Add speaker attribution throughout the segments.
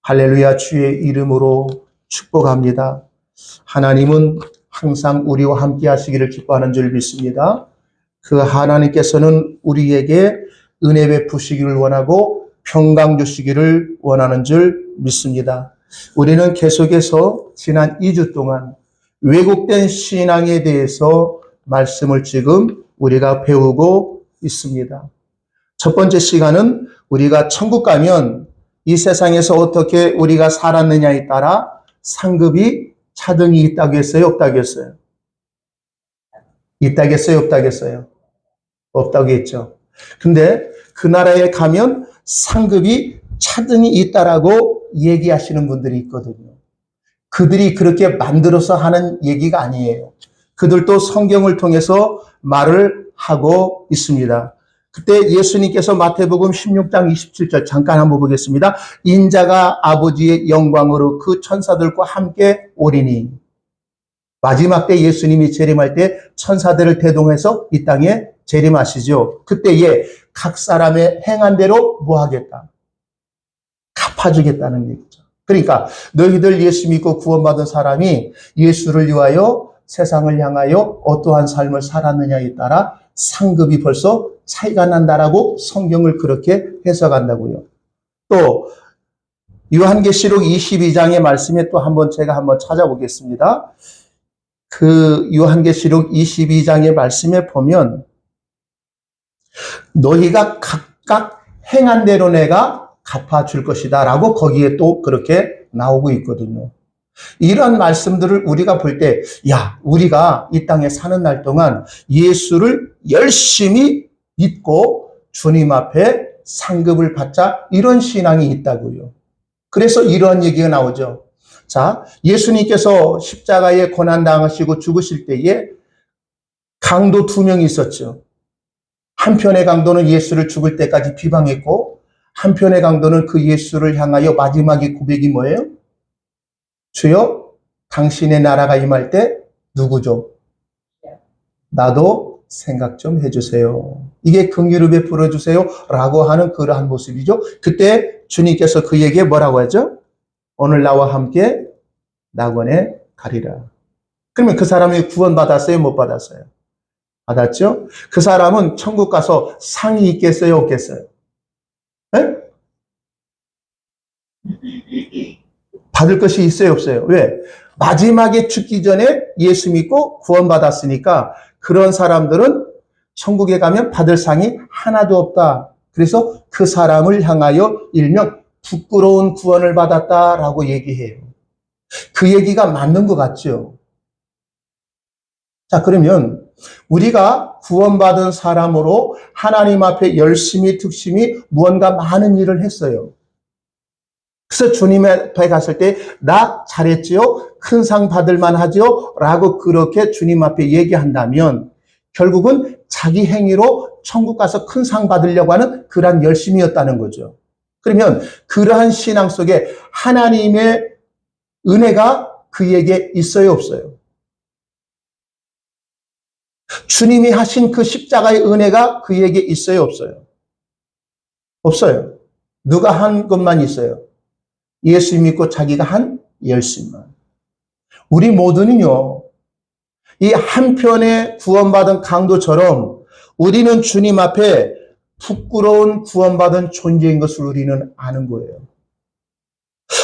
Speaker 1: 할렐루야, 주의 이름으로 축복합니다. 하나님은 항상 우리와 함께 하시기를 기뻐하는 줄 믿습니다. 그 하나님께서는 우리에게 은혜 베푸시기를 원하고 평강 주시기를 원하는 줄 믿습니다. 우리는 계속해서 지난 2주 동안 왜곡된 신앙에 대해서 말씀을 지금 우리가 배우고 있습니다. 첫 번째 시간은 우리가 천국 가면 이 세상에서 어떻게 우리가 살았느냐에 따라 상급이 차등이 있다고 했어요? 없다고 했어요? 있다고 했어요? 없다고 했어요? 없다고 했죠. 근데 그 나라에 가면 상급이 차등이 있다라고 얘기하시는 분들이 있거든요. 그들이 그렇게 만들어서 하는 얘기가 아니에요. 그들도 성경을 통해서 말을 하고 있습니다. 그때 예수님께서 마태복음 16장 27절 잠깐 한번 보겠습니다. 인자가 아버지의 영광으로 그 천사들과 함께 오리니. 마지막 때 예수님이 재림할 때 천사들을 대동해서 이 땅에 재림하시죠. 그때에 각 사람의 행한 대로 뭐 하겠다? 갚아주겠다는 얘기죠. 그러니까 너희들 예수 믿고 구원받은 사람이 예수를 위하여 세상을 향하여 어떠한 삶을 살았느냐에 따라 상급이 벌써 차이가 난다라고 성경을 그렇게 해석한다고요. 또 요한계시록 22장의 말씀에 또 한번 제가 한번 찾아보겠습니다. 그 요한계시록 22장의 말씀에 보면 너희가 각각 행한 대로 내가 갚아줄 것이다 라고 거기에 또 그렇게 나오고 있거든요. 이런 말씀들을 우리가 볼 때, 야, 우리가 이 땅에 사는 날 동안 예수를 열심히 믿고 주님 앞에 상급을 받자, 이런 신앙이 있다고요. 그래서 이런 얘기가 나오죠. 자, 예수님께서 십자가에 고난당하시고 죽으실 때에 강도 2명이 있었죠. 한편의 강도는 예수를 죽을 때까지 비방했고, 한편의 강도는 그 예수를 향하여 마지막에 고백이 뭐예요? 주여, 당신의 나라가 임할 때 누구죠? 나도 생각 좀 해주세요. 이게 긍휼을 베풀어 주세요 라고 하는 그러한 모습이죠. 그때 주님께서 그에게 뭐라고 하죠? 오늘 나와 함께 낙원에 가리라. 그러면 그 사람이 구원받았어요? 못 받았어요? 받았죠? 그 사람은 천국 가서 상이 있겠어요? 없겠어요? 네? 받을 것이 있어요? 없어요? 왜? 마지막에 죽기 전에 예수 믿고 구원받았으니까 그런 사람들은 천국에 가면 받을 상이 하나도 없다. 그래서 그 사람을 향하여 일명 부끄러운 구원을 받았다라고 얘기해요. 그 얘기가 맞는 것 같죠? 자, 그러면 우리가 구원받은 사람으로 하나님 앞에 열심히 특심히 무언가 많은 일을 했어요. 그래서 주님 앞에 갔을 때 나 잘했지요? 큰 상 받을 만하지요? 라고 그렇게 주님 앞에 얘기한다면 결국은 자기 행위로 천국 가서 큰 상 받으려고 하는 그러한 열심이었다는 거죠. 그러면 그러한 신앙 속에 하나님의 은혜가 그에게 있어요? 없어요? 주님이 하신 그 십자가의 은혜가 그에게 있어요? 없어요? 없어요. 누가 한 것만 있어요? 예수 믿고 자기가 한 열심만. 우리 모두는요, 이 한편의 구원받은 강도처럼 우리는 주님 앞에 부끄러운 구원받은 존재인 것을 우리는 아는 거예요.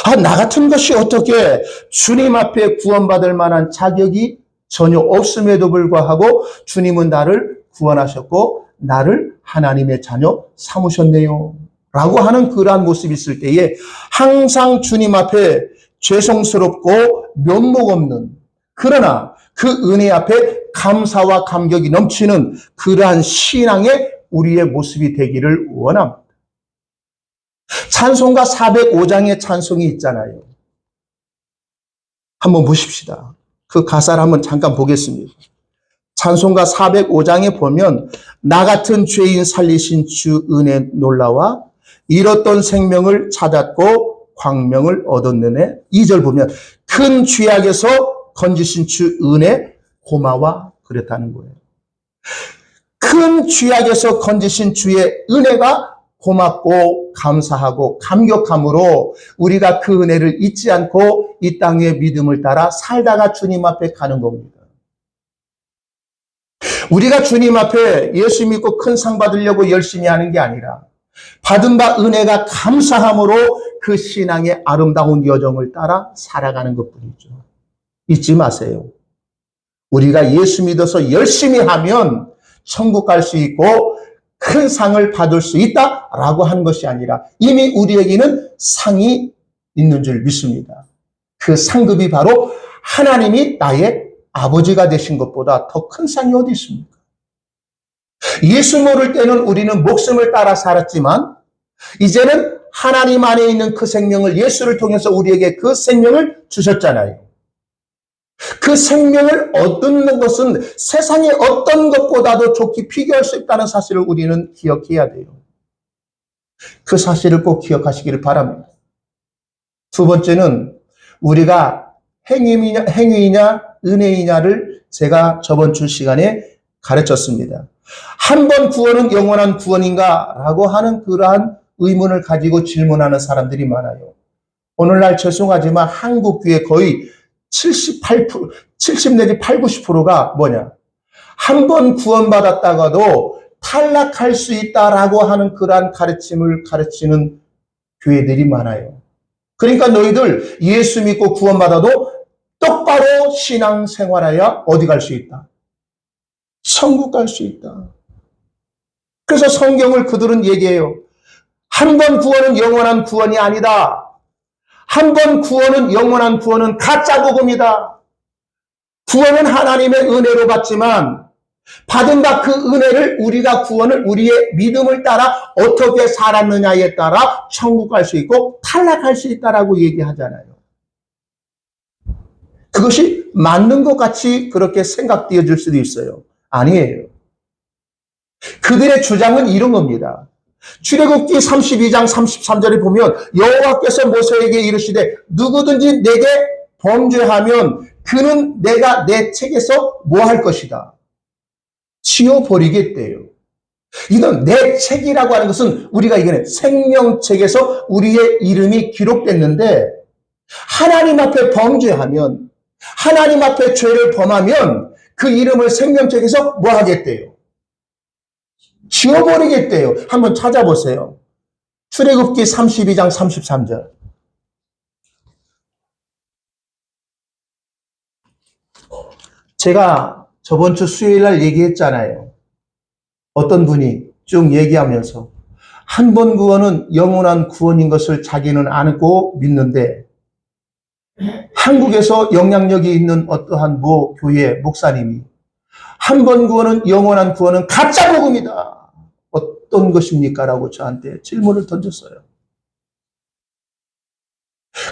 Speaker 1: 아, 나 같은 것이 어떻게 주님 앞에 구원받을 만한 자격이 전혀 없음에도 불구하고 주님은 나를 구원하셨고 나를 하나님의 자녀 삼으셨네요. 라고 하는 그러한 모습이 있을 때에 항상 주님 앞에 죄송스럽고 면목 없는, 그러나 그 은혜 앞에 감사와 감격이 넘치는 그러한 신앙의 우리의 모습이 되기를 원합니다. 찬송가 405장의 찬송이 있잖아요. 한번 보십시다. 그 가사를 한번 잠깐 보겠습니다. 찬송가 405장에 보면 나 같은 죄인 살리신 주 은혜 놀라와 잃었던 생명을 찾았고 광명을 얻었느네. 2절 보면 큰 죄악에서 건지신 주 은혜 고마워 그랬다는 거예요. 큰 죄악에서 건지신 주의 은혜가 고맙고 감사하고 감격함으로 우리가 그 은혜를 잊지 않고 이 땅의 믿음을 따라 살다가 주님 앞에 가는 겁니다. 우리가 주님 앞에 예수 믿고 큰 상 받으려고 열심히 하는 게 아니라 받은 바 은혜가 감사함으로 그 신앙의 아름다운 여정을 따라 살아가는 것뿐이죠. 잊지 마세요. 우리가 예수 믿어서 열심히 하면 천국 갈 수 있고 큰 상을 받을 수 있다라고 하는 것이 아니라 이미 우리에게는 상이 있는 줄 믿습니다. 그 상급이 바로 하나님이 나의 아버지가 되신 것보다 더 큰 상이 어디 있습니까? 예수 모를 때는 우리는 목숨을 따라 살았지만 이제는 하나님 안에 있는 그 생명을 예수를 통해서 우리에게 그 생명을 주셨잖아요. 그 생명을 얻는 것은 세상의 어떤 것보다도 좋게 비교할 수 있다는 사실을 우리는 기억해야 돼요. 그 사실을 꼭 기억하시기를 바랍니다. 두 번째는 우리가 행위이냐 은혜이냐를 제가 저번 주 시간에 가르쳤습니다. 한 번 구원은 영원한 구원인가? 라고 하는 그러한 의문을 가지고 질문하는 사람들이 많아요. 오늘날 죄송하지만 한국교회 거의 70 내지 8, 90%가 뭐냐? 한 번 구원받았다가도 탈락할 수 있다라고 하는 그러한 가르침을 가르치는 교회들이 많아요. 그러니까 너희들 예수 믿고 구원받아도 똑바로 신앙생활해야 어디 갈 수 있다? 천국 갈 수 있다. 그래서 성경을 그들은 얘기해요. 한 번 구원은 영원한 구원이 아니다. 한 번 구원은 영원한 구원은 가짜 복음이다. 구원은 하나님의 은혜로 받지만 받은 바 그 은혜를 우리가 구원을 우리의 믿음을 따라 어떻게 살았느냐에 따라 천국 갈 수 있고 탈락할 수 있다라고 얘기하잖아요. 그것이 맞는 것 같이 그렇게 생각되어질 수도 있어요. 아니에요. 그들의 주장은 이런 겁니다. 출애굽기 32장 33절에 보면 여호와께서 모세에게 이르시되 누구든지 내게 범죄하면 그는 내가 내 책에서 뭐 할 것이다? 지워버리겠대요. 이건 내 책이라고 하는 것은 우리가 이거는 생명책에서 우리의 이름이 기록됐는데 하나님 앞에 범죄하면 하나님 앞에 죄를 범하면 그 이름을 생명책에서 뭐 하겠대요? 지워버리겠대요. 한번 찾아보세요. 출애굽기 32장 33절. 제가 저번 주 수요일 날 얘기했잖아요. 어떤 분이 쭉 얘기하면서 한 번 구원은 영원한 구원인 것을 자기는 알고 믿는데 한국에서 영향력이 있는 어떠한 모 교회 목사님이 한 번 구원은 영원한 구원은 가짜 복음이다. 어떤 것입니까? 라고 저한테 질문을 던졌어요.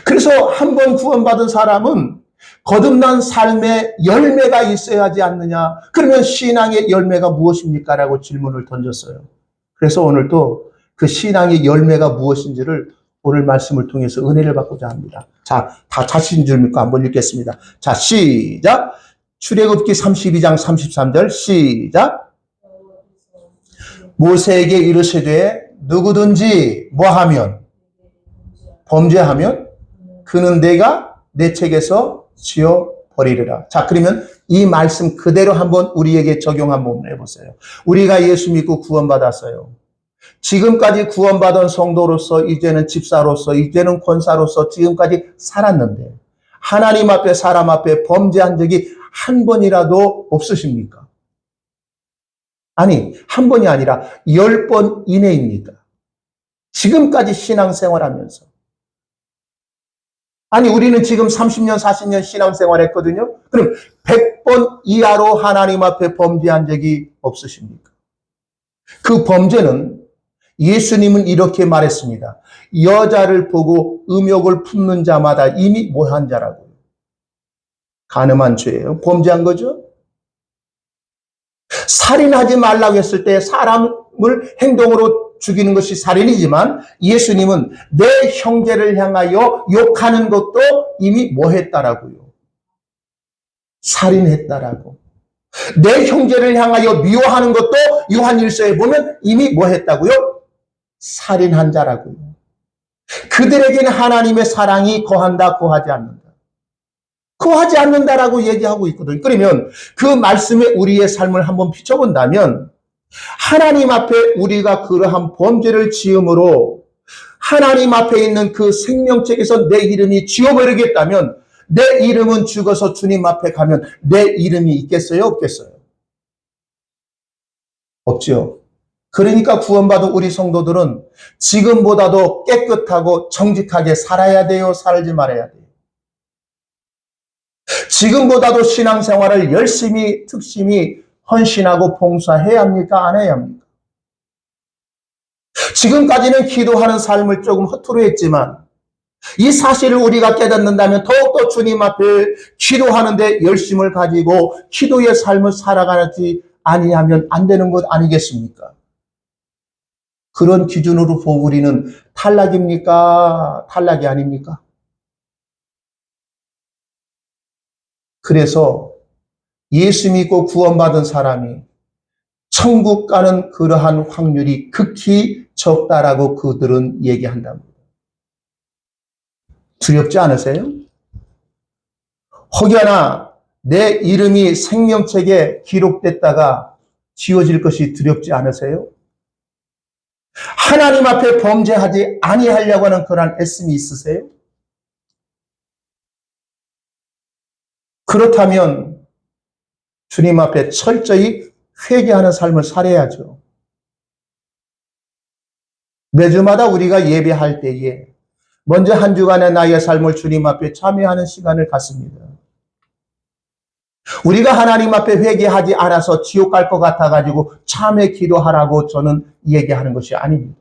Speaker 1: 그래서 한 번 구원받은 사람은 거듭난 삶의 열매가 있어야 하지 않느냐. 그러면 신앙의 열매가 무엇입니까? 라고 질문을 던졌어요. 그래서 오늘 또 그 신앙의 열매가 무엇인지를 오늘 말씀을 통해서 은혜를 받고자 합니다. 자, 다 자신 줄 믿고 한번 읽겠습니다. 자, 시작. 출애굽기 32장 33절 시작. 모세에게 이르시되 누구든지 뭐하면 범죄하면 그는 내가 내 책에서 지워버리리라. 자, 그러면 이 말씀 그대로 한번 우리에게 적용 한번 해보세요. 우리가 예수 믿고 구원받았어요. 지금까지 구원받은 성도로서 이제는 집사로서 이제는 권사로서 지금까지 살았는데 하나님 앞에 사람 앞에 범죄한 적이 한 번이라도 없으십니까? 아니, 한 번이 아니라 10번 이내입니다. 지금까지 신앙생활하면서. 아니, 우리는 지금 30년, 40년 신앙생활했거든요. 그럼 100번 이하로 하나님 앞에 범죄한 적이 없으십니까? 그 범죄는 예수님은 이렇게 말했습니다. 여자를 보고 음욕을 품는 자마다 이미 뭐한 자라고요. 간음한 죄예요. 범죄한 거죠. 살인하지 말라고 했을 때 사람을 행동으로 죽이는 것이 살인이지만 예수님은 내 형제를 향하여 욕하는 것도 이미 뭐 했다라고요. 살인했다라고. 내 형제를 향하여 미워하는 것도 요한일서에 보면 이미 뭐 했다고요? 살인한 자라고요. 그들에게는 하나님의 사랑이 거한다, 거하지 않는다. 거하지 않는다라고 얘기하고 있거든요. 그러면 그 말씀에 우리의 삶을 한번 비춰본다면 하나님 앞에 우리가 그러한 범죄를 지음으로 하나님 앞에 있는 그 생명책에서 내 이름이 지워버리겠다면 내 이름은 죽어서 주님 앞에 가면 내 이름이 있겠어요? 없겠어요? 없죠. 그러니까 구원받은 우리 성도들은 지금보다도 깨끗하고 정직하게 살아야 돼요? 살지 말아야 돼요? 지금보다도 신앙생활을 열심히 특심히 헌신하고 봉사해야 합니까? 안 해야 합니까? 지금까지는 기도하는 삶을 조금 허투루 했지만 이 사실을 우리가 깨닫는다면 더욱더 주님 앞에 기도하는데 열심을 가지고 기도의 삶을 살아가지 아니하면 안 되는 것 아니겠습니까? 그런 기준으로 보고 우리는 탈락입니까? 탈락이 아닙니까? 그래서 예수 믿고 구원받은 사람이 천국 가는 그러한 확률이 극히 적다라고 그들은 얘기한답니다. 두렵지 않으세요? 혹여나 내 이름이 생명책에 기록됐다가 지워질 것이 두렵지 않으세요? 하나님 앞에 범죄하지 아니하려고 하는 그런 애씀이 있으세요? 그렇다면 주님 앞에 철저히 회개하는 삶을 살아야죠. 매주마다 우리가 예배할 때에 먼저 한 주간의 나의 삶을 주님 앞에 참여하는 시간을 갖습니다. 우리가 하나님 앞에 회개하지 않아서 지옥 갈 것 같아가지고 참회 기도하라고 저는 얘기하는 것이 아닙니다.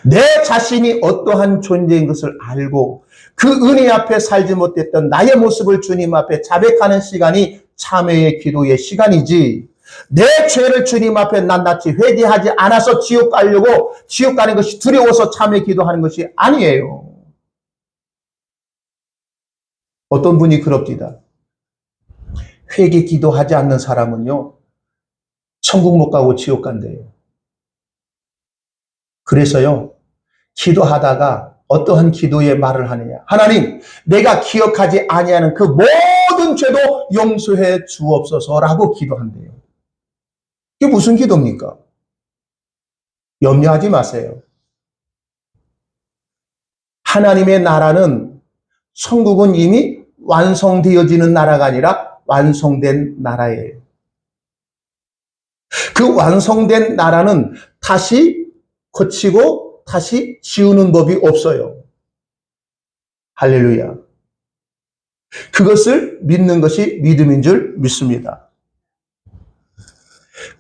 Speaker 1: 내 자신이 어떠한 존재인 것을 알고 그 은혜 앞에 살지 못했던 나의 모습을 주님 앞에 자백하는 시간이 참회의 기도의 시간이지, 내 죄를 주님 앞에 낱낱이 회개하지 않아서 지옥 가려고 지옥 가는 것이 두려워서 참회 기도하는 것이 아니에요. 어떤 분이 그럽니다. 회개 기도하지 않는 사람은요, 천국 못 가고 지옥 간대요. 그래서요, 기도하다가 어떠한 기도의 말을 하느냐. 하나님, 내가 기억하지 아니하는 그 모든 죄도 용서해 주옵소서라고 기도한대요. 이게 무슨 기도입니까? 염려하지 마세요. 하나님의 나라는, 천국은 이미 완성되어지는 나라가 아니라 완성된 나라예요. 그 완성된 나라는 다시 고치고 다시 지우는 법이 없어요. 할렐루야. 그것을 믿는 것이 믿음인 줄 믿습니다.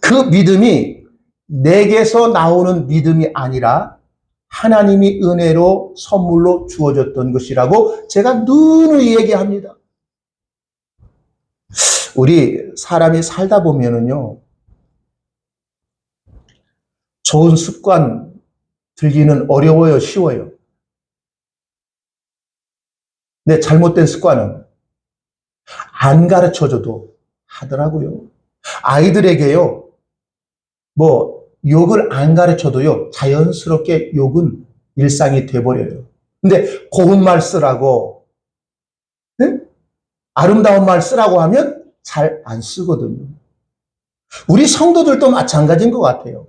Speaker 1: 그 믿음이 내게서 나오는 믿음이 아니라 하나님이 은혜로 선물로 주어졌던 것이라고 제가 누누이 얘기합니다. 우리 사람이 살다 보면은요, 좋은 습관 들기는 어려워요, 쉬워요? 근데 잘못된 습관은 안 가르쳐줘도 하더라고요. 아이들에게요, 욕을 안 가르쳐도요, 자연스럽게 욕은 일상이 돼버려요. 근데 고운 말 쓰라고, 네? 아름다운 말 쓰라고 하면 잘 안 쓰거든요. 우리 성도들도 마찬가지인 것 같아요.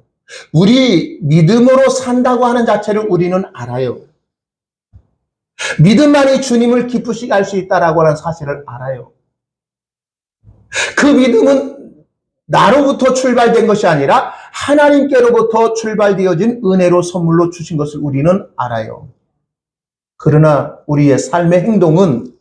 Speaker 1: 우리 믿음으로 산다고 하는 자체를 우리는 알아요. 믿음만이 주님을 기쁘시게 할 수 있다라고 하는 사실을 알아요. 그 믿음은 나로부터 출발된 것이 아니라 하나님께로부터 출발되어진 은혜로 선물로 주신 것을 우리는 알아요. 그러나 우리의 삶의 행동은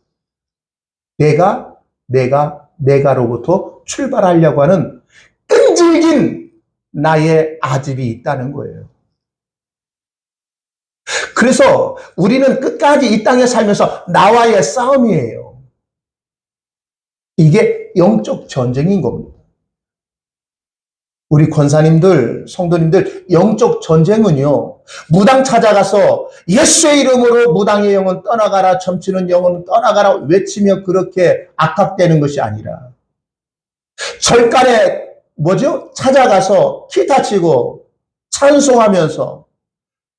Speaker 1: 내가로부터 출발하려고 하는 끈질긴 나의 아집이 있다는 거예요. 그래서 우리는 끝까지 이 땅에 살면서 나와의 싸움이에요. 이게 영적 전쟁인 겁니다. 우리 권사님들, 성도님들, 영적 전쟁은요, 무당 찾아가서 예수의 이름으로 무당의 영은 떠나가라, 점치는 영은 떠나가라 외치며 그렇게 악합되는 것이 아니라 절간에 찾아가서 기타 치고 찬송하면서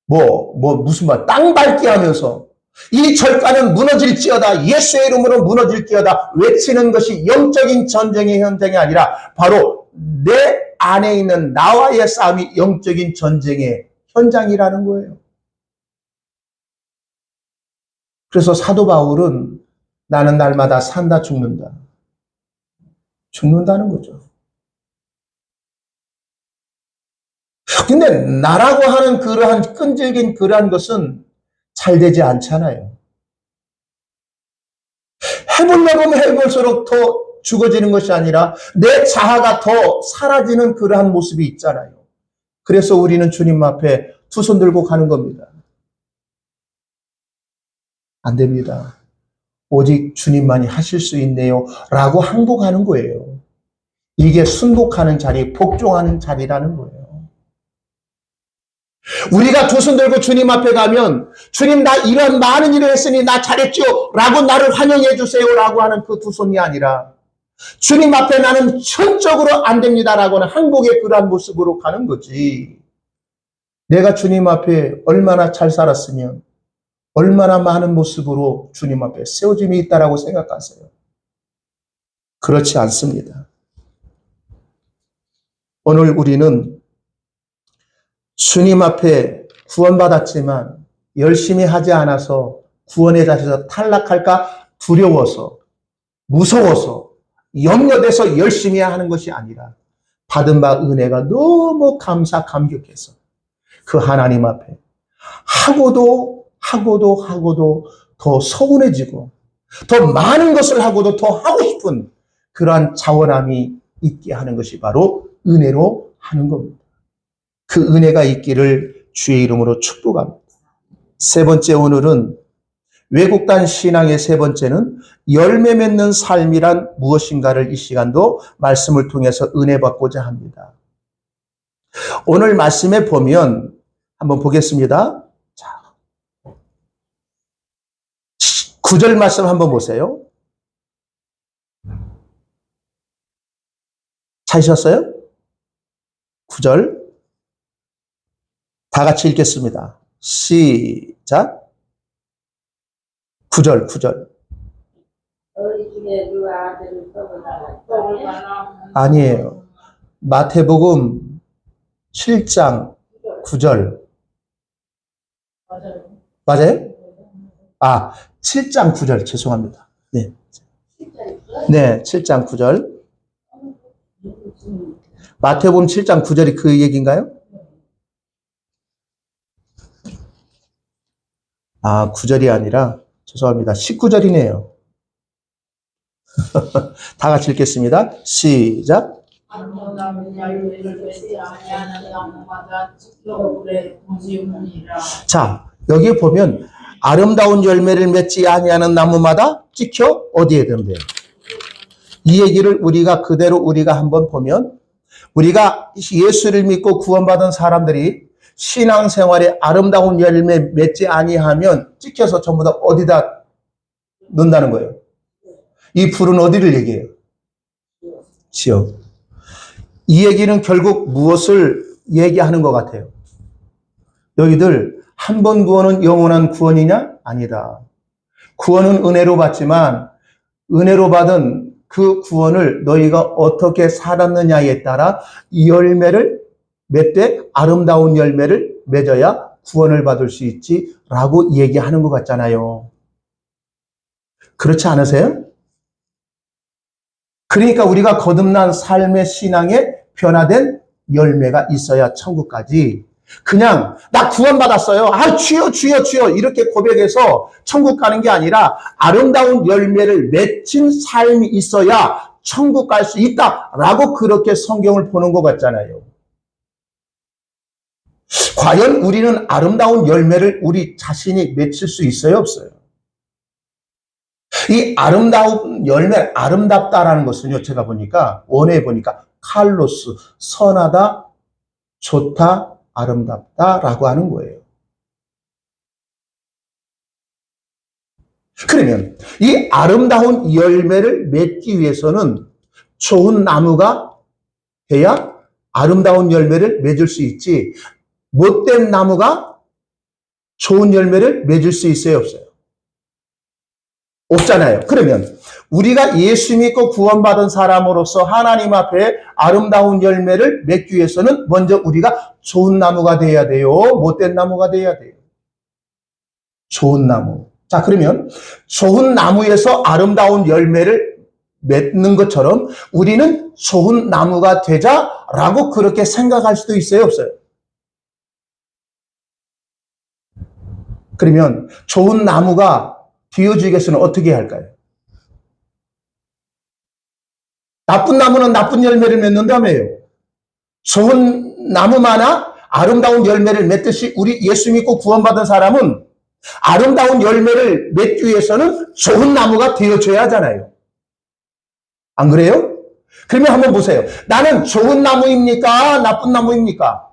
Speaker 1: 무슨 말, 땅 밟기 하면서 이 절간은 무너질지어다, 예수의 이름으로 무너질지어다 외치는 것이 영적인 전쟁의 현장이 아니라 바로 내 안에 있는 나와의 싸움이 영적인 전쟁의 현장이라는 거예요. 그래서 사도 바울은 나는 날마다 산다 죽는다. 죽는다는 거죠. 근데 나라고 하는 그러한 끈질긴 그러한 것은 잘 되지 않잖아요. 해보려고 해볼수록 더 죽어지는 것이 아니라 내 자아가 더 사라지는 그러한 모습이 있잖아요. 그래서 우리는 주님 앞에 두 손 들고 가는 겁니다. 안 됩니다. 오직 주님만이 하실 수 있네요 라고 항복하는 거예요. 이게 순복하는 자리, 복종하는 자리라는 거예요. 우리가 두 손 들고 주님 앞에 가면 주님 나 이런 많은 일을 했으니 나 잘했죠 라고 나를 환영해 주세요 라고 하는 그 두 손이 아니라 주님 앞에 나는 전적으로 안 됩니다 라고 하는 항복의 그러한 모습으로 가는 거지. 내가 주님 앞에 얼마나 잘 살았으면 얼마나 많은 모습으로 주님 앞에 세워짐이 있다라고 생각하세요? 그렇지 않습니다. 오늘 우리는 주님 앞에 구원받았지만 열심히 하지 않아서 구원의 자리에서 탈락할까 두려워서 무서워서 염려돼서 열심히 하는 것이 아니라 받은 바 은혜가 너무 감격해서 그 하나님 앞에 하고도 더 서운해지고 더 많은 것을 하고도 더 하고 싶은 그러한 자원함이 있게 하는 것이 바로 은혜로 하는 겁니다. 그 은혜가 있기를 주의 이름으로 축복합니다. 세 번째, 오늘은 외국단 신앙의 세 번째는 열매 맺는 삶이란 무엇인가를 이 시간도 말씀을 통해서 은혜 받고자 합니다. 오늘 말씀에 보면 한번 보겠습니다. 자, 9절 말씀 한번 보세요. 찾으셨어요? 9절. 다 같이 읽겠습니다. 시작. 9절. 아니에요. 마태복음 7장 9절. 맞아요? 7장 9절. 죄송합니다. 네. 네, 7장 9절. 마태복음 7장 9절이 그 얘기인가요? 9절이 아니라 죄송합니다. 19절이네요. 다 같이 읽겠습니다. 시작. 자, 여기에 보면 아름다운 열매를 맺지 아니하는 나무마다 찍혀 어디에 든대요. 이 얘기를 우리가 한번 보면 우리가 예수를 믿고 구원받은 사람들이 신앙생활에 아름다운 열매 맺지 아니하면 찍혀서 전부 다 어디다 넣는다는 거예요. 이 불은 어디를 얘기해요? 지옥. 이 얘기는 결국 무엇을 얘기하는 것 같아요? 너희들 한 번 구원은 영원한 구원이냐? 아니다. 구원은 은혜로 받지만 은혜로 받은 그 구원을 너희가 어떻게 살았느냐에 따라 이 열매를 맺되 아름다운 열매를 맺어야 구원을 받을 수 있지라고 얘기하는 것 같잖아요. 그렇지 않으세요? 그러니까 우리가 거듭난 삶의 신앙에 변화된 열매가 있어야 천국까지 그냥 나 구원받았어요. 주여 이렇게 고백해서 천국 가는 게 아니라 아름다운 열매를 맺힌 삶이 있어야 천국 갈 수 있다라고 그렇게 성경을 보는 것 같잖아요. 과연 우리는 아름다운 열매를 우리 자신이 맺힐 수 있어요, 없어요? 이 아름다운 열매, 아름답다라는 것은요, 제가 보니까, 원어에 보니까, 칼로스, 선하다, 좋다, 아름답다라고 하는 거예요. 그러면, 이 아름다운 열매를 맺기 위해서는 좋은 나무가 돼야 아름다운 열매를 맺을 수 있지, 못된 나무가 좋은 열매를 맺을 수 있어요, 없어요? 없잖아요. 그러면 우리가 예수 믿고 구원받은 사람으로서 하나님 앞에 아름다운 열매를 맺기 위해서는 먼저 우리가 좋은 나무가 돼야 돼요? 못된 나무가 돼야 돼요? 좋은 나무. 자, 그러면 좋은 나무에서 아름다운 열매를 맺는 것처럼 우리는 좋은 나무가 되자라고 그렇게 생각할 수도 있어요, 없어요? 그러면 좋은 나무가 되어주기 위해서는 어떻게 할까요? 나쁜 나무는 나쁜 열매를 맺는다며요. 좋은 나무마나 아름다운 열매를 맺듯이 우리 예수 믿고 구원받은 사람은 아름다운 열매를 맺기 위해서는 좋은 나무가 되어줘야 하잖아요. 안 그래요? 그러면 한번 보세요. 나는 좋은 나무입니까? 나쁜 나무입니까?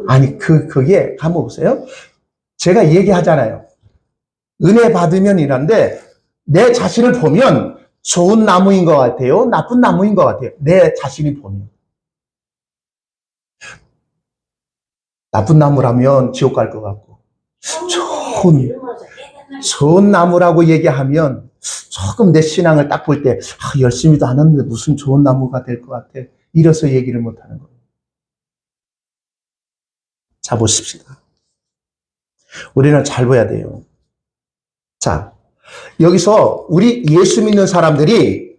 Speaker 1: 아니, 그게 한번 보세요. 제가 얘기하잖아요. 은혜 받으면 이란데 내 자신을 보면 좋은 나무인 것 같아요? 나쁜 나무인 것 같아요? 내 자신이 보면. 나쁜 나무라면 지옥 갈 것 같고 좋은 나무라고 얘기하면 조금 내 신앙을 딱 볼 때 열심히도 안 했는데 무슨 좋은 나무가 될 것 같아. 이래서 얘기를 못하는 거예요. 자, 보십시다. 우리는 잘 봐야 돼요. 자, 여기서 우리 예수 믿는 사람들이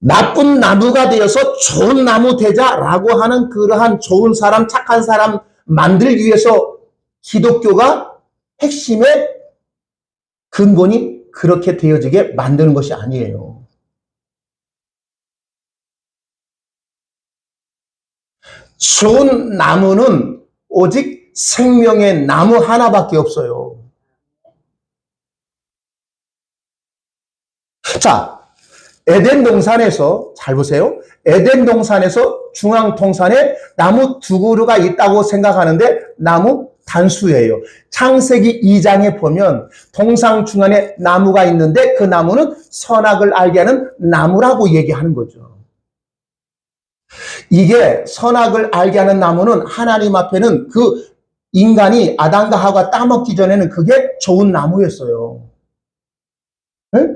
Speaker 1: 나쁜 나무가 되어서 좋은 나무 되자라고 하는 그러한 좋은 사람, 착한 사람 만들기 위해서 기독교가 핵심의 근본이 그렇게 되어지게 만드는 것이 아니에요. 좋은 나무는 오직 생명의 나무 하나밖에 없어요. 자, 에덴 동산에서 잘 보세요. 에덴 동산에서 중앙 동산에 나무 두 그루가 있다고 생각하는데 나무 단수예요. 창세기 2장에 보면 동산 중앙에 나무가 있는데 그 나무는 선악을 알게 하는 나무라고 얘기하는 거죠. 이게 선악을 알게 하는 나무는 하나님 앞에는 그 인간이 아담과 하와가 따먹기 전에는 그게 좋은 나무였어요. 네?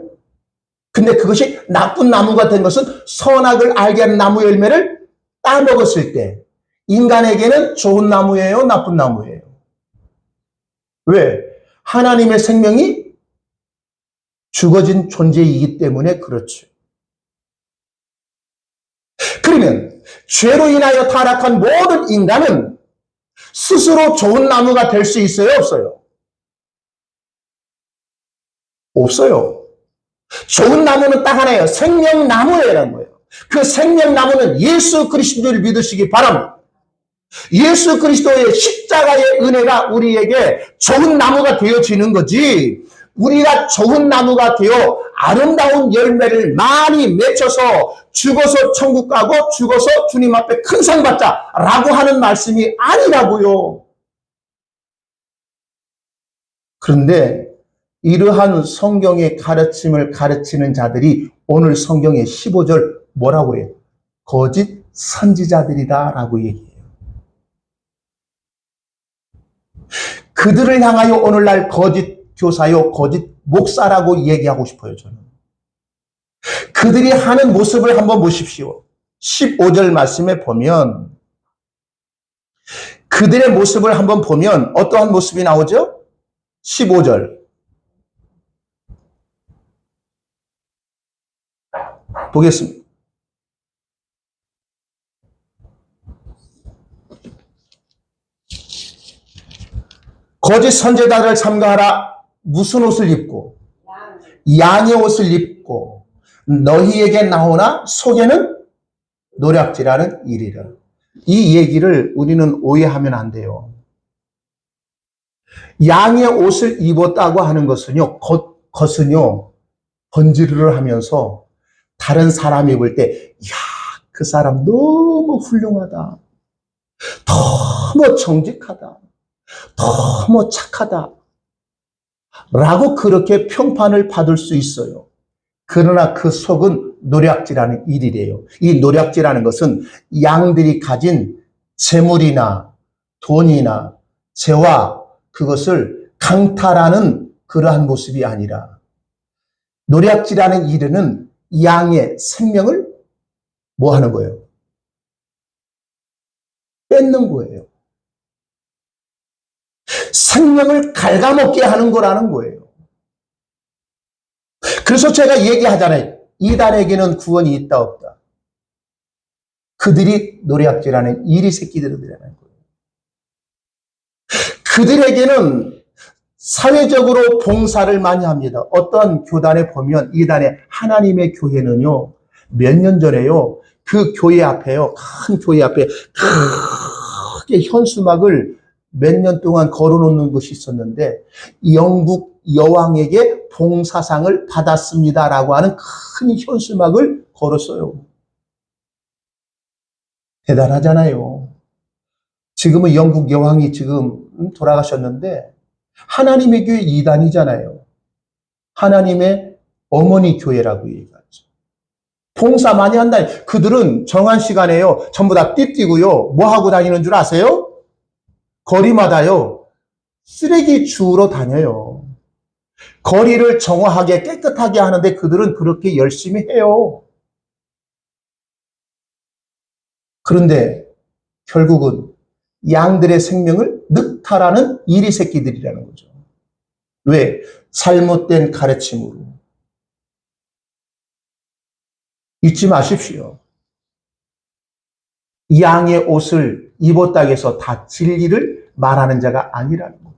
Speaker 1: 근데 그것이 나쁜 나무가 된 것은 선악을 알게 하는 나무 열매를 따먹었을 때 인간에게는 좋은 나무예요? 나쁜 나무예요? 왜? 하나님의 생명이 죽어진 존재이기 때문에 그렇죠. 그러면 죄로 인하여 타락한 모든 인간은 스스로 좋은 나무가 될 수 있어요? 없어요? 없어요. 좋은 나무는 딱 하나예요. 생명나무라는 거예요. 그 생명나무는 예수 그리스도를 믿으시기 바랍니다. 예수 그리스도의 십자가의 은혜가 우리에게 좋은 나무가 되어지는 거지, 우리가 좋은 나무가 되어 아름다운 열매를 많이 맺혀서 죽어서 천국 가고 죽어서 주님 앞에 큰 상 받자라고 하는 말씀이 아니라고요. 그런데 이러한 성경의 가르침을 가르치는 자들이 오늘 성경의 15절 뭐라고 해요? 거짓 선지자들이다 라고 얘기해요. 그들을 향하여 오늘날 거짓 교사요, 거짓 목사라고 얘기하고 싶어요, 저는. 그들이 하는 모습을 한번 보십시오. 15절 말씀에 보면 그들의 모습을 한번 보면 어떠한 모습이 나오죠? 15절 보겠습니다. 거짓 선지자들을 삼가하라. 무슨 옷을 입고? 양의 옷을 입고 너희에게 나오나 속에는 노략질하는 일이라. 이 얘기를 우리는 오해하면 안 돼요. 양의 옷을 입었다고 하는 것은요, 겉은요 번지르르 하면서 다른 사람이 볼 때, 이야, 그 사람 너무 훌륭하다, 너무 정직하다, 너무 착하다 라고 그렇게 평판을 받을 수 있어요. 그러나 그 속은 노략질하는 일이래요. 이 노략질하는 것은 양들이 가진 재물이나 돈이나 재화, 그것을 강탈하는 그러한 모습이 아니라, 노략질하는 일은 양의 생명을 뭐 하는 거예요? 뺏는 거예요. 생명을 갉아먹게 하는 거라는 거예요. 그래서 제가 얘기하잖아요. 이단에게는 구원이 있다 없다. 그들이 노략질하는 이리 새끼들이라는 거예요. 그들에게는 사회적으로 봉사를 많이 합니다. 어떤 교단에 보면, 이단의 하나님의 교회는요, 몇 년 전에요, 그 교회 앞에요, 큰 교회 앞에 크게 현수막을 몇 년 동안 걸어놓는 것이 있었는데, 영국 여왕에게 봉사상을 받았습니다라고 하는 큰 현수막을 걸었어요. 대단하잖아요. 지금은 영국 여왕이 지금 돌아가셨는데, 하나님의 교회 이단이잖아요. 하나님의 어머니 교회라고 얘기하죠. 봉사 많이 한다. 그들은 정한 시간에요, 전부 다 띠뛰고요, 뭐 하고 다니는 줄 아세요? 거리마다요, 쓰레기 주우러 다녀요. 거리를 정화하게 깨끗하게 하는데 그들은 그렇게 열심히 해요. 그런데 결국은 양들의 생명을 늑탈하는 이리 새끼들이라는 거죠. 왜? 잘못된 가르침으로. 잊지 마십시오. 양의 옷을 입었다고 해서 다 진리를 말하는 자가 아니라는 것.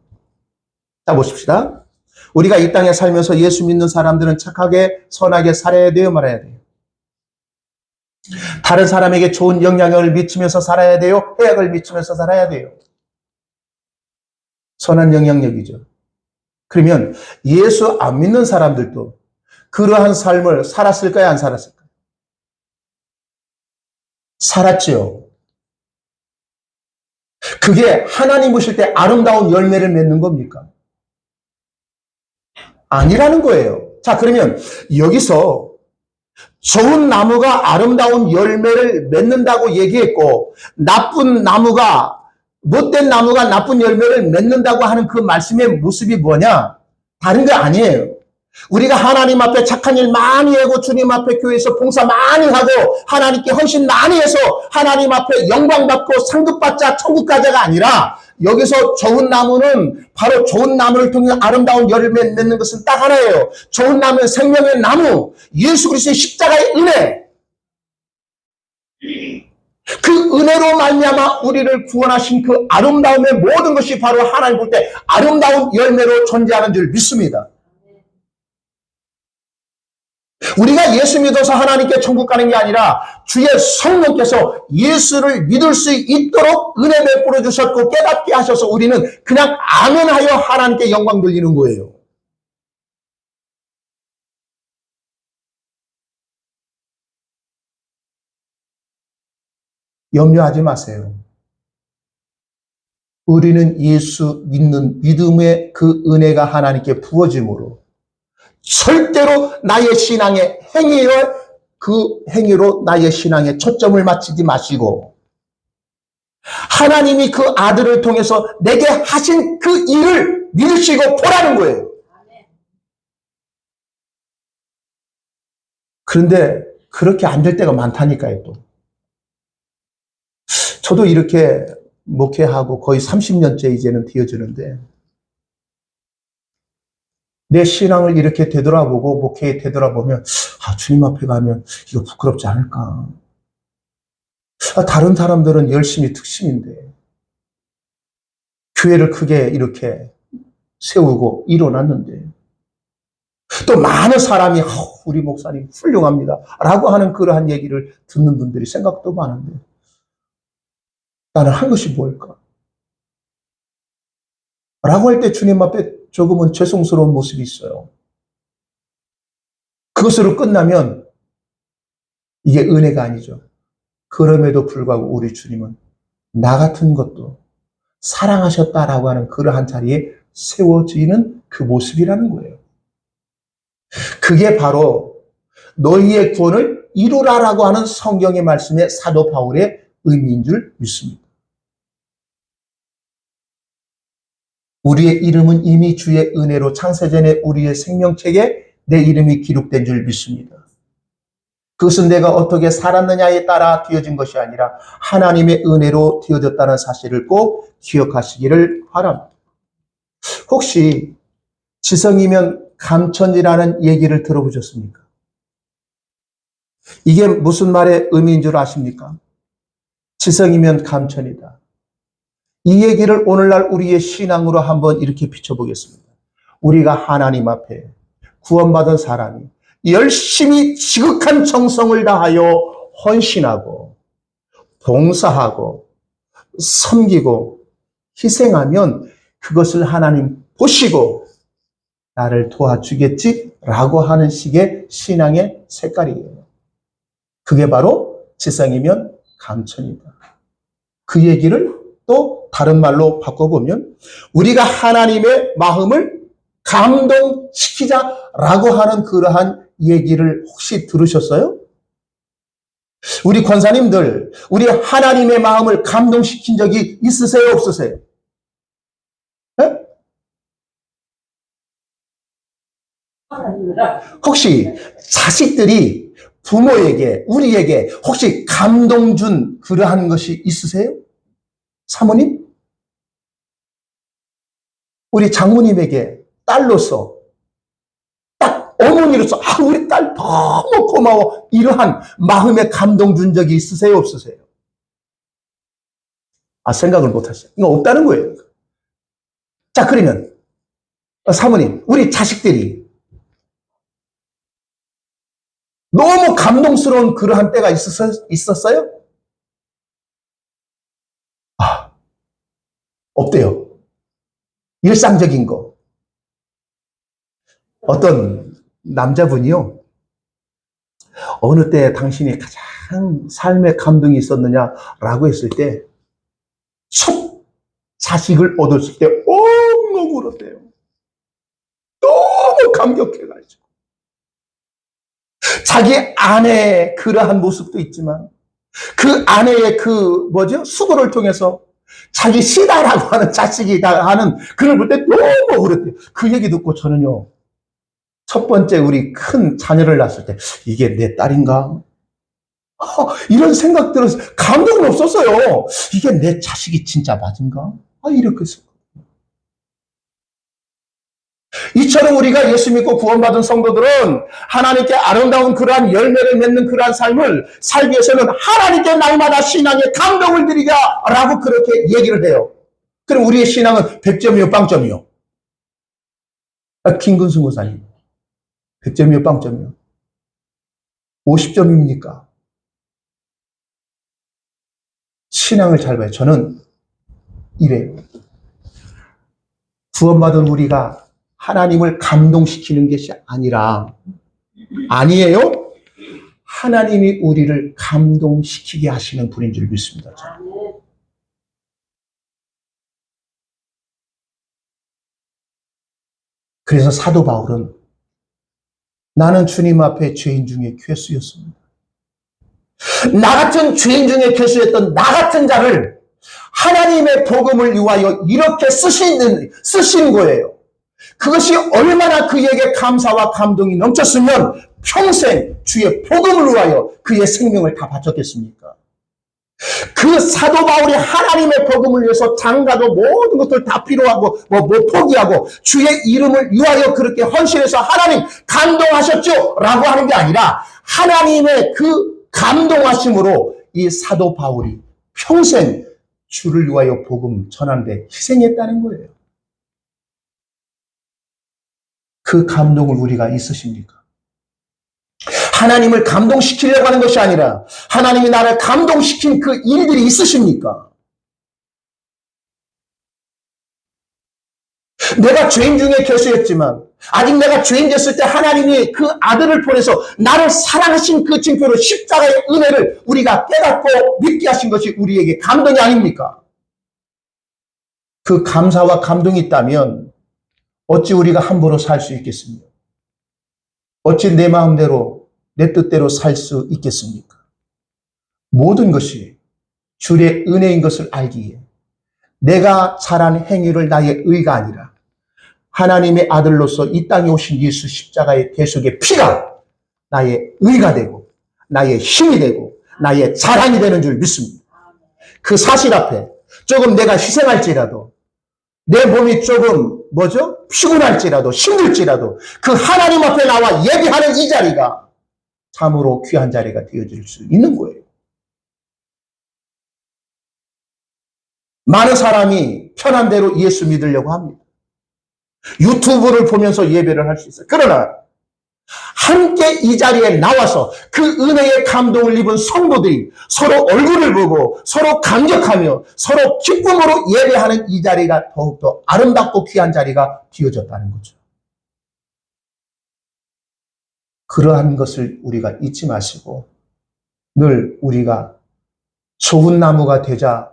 Speaker 1: 자, 보십시다. 우리가 이 땅에 살면서 예수 믿는 사람들은 착하게 선하게 살아야 돼요, 말아야 돼요? 다른 사람에게 좋은 영향을 미치면서 살아야 돼요? 해악을 미치면서 살아야 돼요? 선한 영향력이죠. 그러면 예수 안 믿는 사람들도 그러한 삶을 살았을까요? 안 살았을까요? 살았지요. 그게 하나님 보실 때 아름다운 열매를 맺는 겁니까? 아니라는 거예요. 자, 그러면 여기서 좋은 나무가 아름다운 열매를 맺는다고 얘기했고, 나쁜 나무가, 못된 나무가 나쁜 열매를 맺는다고 하는 그 말씀의 모습이 뭐냐? 다른 거 아니에요. 우리가 하나님 앞에 착한 일 많이 하고 주님 앞에 교회에서 봉사 많이 하고 하나님께 헌신 많이 해서 하나님 앞에 영광받고 상급받자 천국 가자가 아니라, 여기서 좋은 나무는 바로 좋은 나무를 통해 아름다운 열매 맺는 것은 딱 하나예요. 좋은 나무는 생명의 나무, 예수 그리스도의 십자가의 은혜. 그 은혜로 말미암아 우리를 구원하신 그 아름다움의 모든 것이 바로 하나님 볼 때 아름다운 열매로 존재하는 줄 믿습니다. 우리가 예수 믿어서 하나님께 천국 가는 게 아니라 주의 성령께서 예수를 믿을 수 있도록 은혜 베풀어 주셨고 깨닫게 하셔서 우리는 그냥 아멘하여 하나님께 영광 돌리는 거예요. 염려하지 마세요. 우리는 예수 믿는 믿음의 그 은혜가 하나님께 부어짐으로 절대로 나의 신앙의 행위로, 그 행위로 나의 신앙의 초점을 맞추지 마시고, 하나님이 그 아들을 통해서 내게 하신 그 일을 믿으시고 보라는 거예요. 그런데 그렇게 안 될 때가 많다니까요, 또. 저도 이렇게 목회하고 거의 30년째 이제는 되어지는데, 내 신앙을 이렇게 되돌아보고 목회에 되돌아보면, 주님 앞에 가면 이거 부끄럽지 않을까? 다른 사람들은 열심히 특심인데 교회를 크게 이렇게 세우고 일어났는데, 또 많은 사람이 우리 목사님 훌륭합니다 라고 하는 그러한 얘기를 듣는 분들이 생각도 많은데, 나는 한 것이 뭘까? 라고 할 때 주님 앞에 조금은 죄송스러운 모습이 있어요. 그것으로 끝나면 이게 은혜가 아니죠. 그럼에도 불구하고 우리 주님은 나 같은 것도 사랑하셨다라고 하는 그러한 자리에 세워지는 그 모습이라는 거예요. 그게 바로 너희의 구원을 이루라라고 하는 성경의 말씀의 사도 바울의 의미인 줄 믿습니다. 우리의 이름은 이미 주의 은혜로 창세전에 우리의 생명책에 내 이름이 기록된 줄 믿습니다. 그것은 내가 어떻게 살았느냐에 따라 되어진 것이 아니라 하나님의 은혜로 되어졌다는 사실을 꼭 기억하시기를 바랍니다. 혹시 지성이면 감천이라는 얘기를 들어보셨습니까? 이게 무슨 말의 의미인 줄 아십니까? 지성이면 감천이다. 이 얘기를 오늘날 우리의 신앙으로 한번 이렇게 비춰보겠습니다. 우리가 하나님 앞에 구원받은 사람이 열심히 지극한 정성을 다하여 헌신하고 봉사하고 섬기고 희생하면 그것을 하나님 보시고 나를 도와주겠지라고 하는 식의 신앙의 색깔이에요. 그게 바로 지성이면 감천이다. 그 얘기를 또 다른 말로 바꿔보면 우리가 하나님의 마음을 감동시키자라고 하는 그러한 얘기를 혹시 들으셨어요? 우리 권사님들, 우리 하나님의 마음을 감동시킨 적이 있으세요? 없으세요? 네? 혹시 자식들이 부모에게, 우리에게 혹시 감동 준 그러한 것이 있으세요? 사모님? 우리 장모님에게 딸로서, 딱 어머니로서, 우리 딸 너무 고마워. 이러한 마음에 감동 준 적이 있으세요? 없으세요? 생각을 못 하세요. 이거 없다는 거예요. 자, 그러면, 사모님, 우리 자식들이 너무 감동스러운 그러한 때가 있었어요? 없대요. 일상적인 거. 어떤 남자분이요. 어느 때 당신이 가장 삶에 감동이 있었느냐라고 했을 때 첫 자식을 얻었을 때 너무 울었대요. 너무 감격해가지고. 자기 아내의 그러한 모습도 있지만 그 아내의 수고를 통해서 자기 시다라고 하는 자식이 다 하는 그걸 볼 때 너무 울었대요. 그 얘기 듣고 저는요. 첫 번째 우리 큰 자녀를 낳았을 때 이게 내 딸인가? 이런 생각 들어서 감동은 없었어요. 이게 내 자식이 진짜 맞은가? 이렇게 했어요. 이처럼 우리가 예수 믿고 구원받은 성도들은 하나님께 아름다운 그러한 열매를 맺는 그러한 삶을 살기 위해서는 하나님께 날마다 신앙에 감동을 드리자라고 그렇게 얘기를 해요. 그럼 우리의 신앙은 100점이요, 빵점이요? 김근수 목사님, 100점이요, 빵점이요? 50점입니까? 신앙을 잘 봐요. 저는 이래요. 구원받은 우리가 하나님을 감동시키는 것이 아니에요. 하나님이 우리를 감동시키게 하시는 분인 줄 믿습니다. 저는. 그래서 사도 바울은 나는 주님 앞에 죄인 중에 괴수였습니다. 나 같은 죄인 중에 괴수였던 나 같은 자를 하나님의 복음을 위하여 이렇게 쓰신 거예요. 그것이 얼마나 그에게 감사와 감동이 넘쳤으면 평생 주의 복음을 위하여 그의 생명을 다 바쳤겠습니까? 그 사도 바울이 하나님의 복음을 위해서 장가도 모든 것들 다 필요하고 못 포기하고 주의 이름을 위하여 그렇게 헌신해서 하나님 감동하셨죠? 라고 하는 게 아니라 하나님의 그 감동하심으로 이 사도 바울이 평생 주를 위하여 복음 전하는데 희생했다는 거예요. 그 감동을 우리가 있으십니까? 하나님을 감동시키려고 하는 것이 아니라 하나님이 나를 감동시킨 그 일들이 있으십니까? 내가 죄인 중에 괴수였지만 아직 내가 죄인 됐을 때 하나님이 그 아들을 보내서 나를 사랑하신 그 징표로 십자가의 은혜를 우리가 깨닫고 믿게 하신 것이 우리에게 감동이 아닙니까? 그 감사와 감동이 있다면 어찌 우리가 함부로 살 수 있겠습니까? 어찌 내 마음대로 내 뜻대로 살 수 있겠습니까? 모든 것이 주의 은혜인 것을 알기에 내가 잘한 행위를 나의 의가 아니라 하나님의 아들로서 이 땅에 오신 예수 십자가의 대속의 피가 나의 의가 되고 나의 힘이 되고 나의 자랑이 되는 줄 믿습니다. 그 사실 앞에 조금 내가 희생할지라도 내 몸이 조금 피곤할지라도 힘들지라도 그 하나님 앞에 나와 예배하는 이 자리가 참으로 귀한 자리가 되어질 수 있는 거예요. 많은 사람이 편한 대로 예수 믿으려고 합니다. 유튜브를 보면서 예배를 할 수 있어요. 그러나 함께 이 자리에 나와서 그 은혜의 감동을 입은 성도들이 서로 얼굴을 보고 서로 감격하며 서로 기쁨으로 예배하는 이 자리가 더욱더 아름답고 귀한 자리가 되어졌다는 거죠. 그러한 것을 우리가 잊지 마시고 늘 우리가 좋은 나무가 되자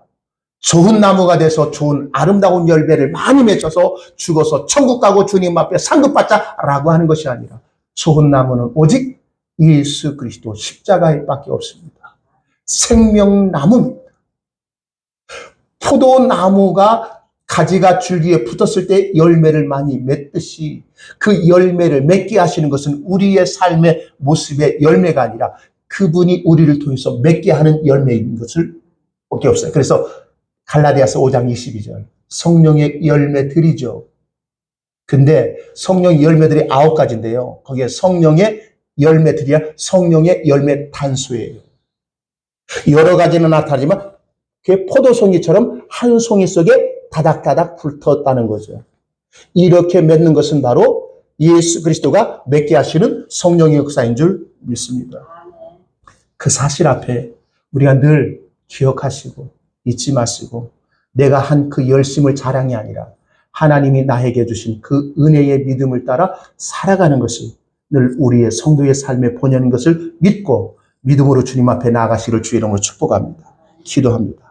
Speaker 1: 좋은 나무가 돼서 좋은 아름다운 열매를 많이 맺어서 죽어서 천국 가고 주님 앞에 상급받자라고 하는 것이 아니라 좋은 나무는 오직 예수 그리스도 십자가에 밖에 없습니다. 생명나무입니다. 포도나무가 가지가 줄기에 붙었을 때 열매를 많이 맺듯이 그 열매를 맺게 하시는 것은 우리의 삶의 모습의 열매가 아니라 그분이 우리를 통해서 맺게 하는 열매인 것을 밖에 없어요. 그래서 갈라디아서 5장 22절 성령의 열매들이죠. 근데 성령의 열매들이 9가지인데요. 거기에 성령의 열매들이야 성령의 열매 단수예요. 여러 가지는 나타나지만 그게 포도송이처럼 한 송이 속에 다닥다닥 붙었다는 거죠. 이렇게 맺는 것은 바로 예수 그리스도가 맺게 하시는 성령의 역사인 줄 믿습니다. 그 사실 앞에 우리가 늘 기억하시고 잊지 마시고 내가 한 그 열심을 자랑이 아니라 하나님이 나에게 주신 그 은혜의 믿음을 따라 살아가는 것이 늘 우리의 성도의 삶의 본연인 것을 믿고 믿음으로 주님 앞에 나아가시기를 주의 이름으로 축복합니다. 기도합니다.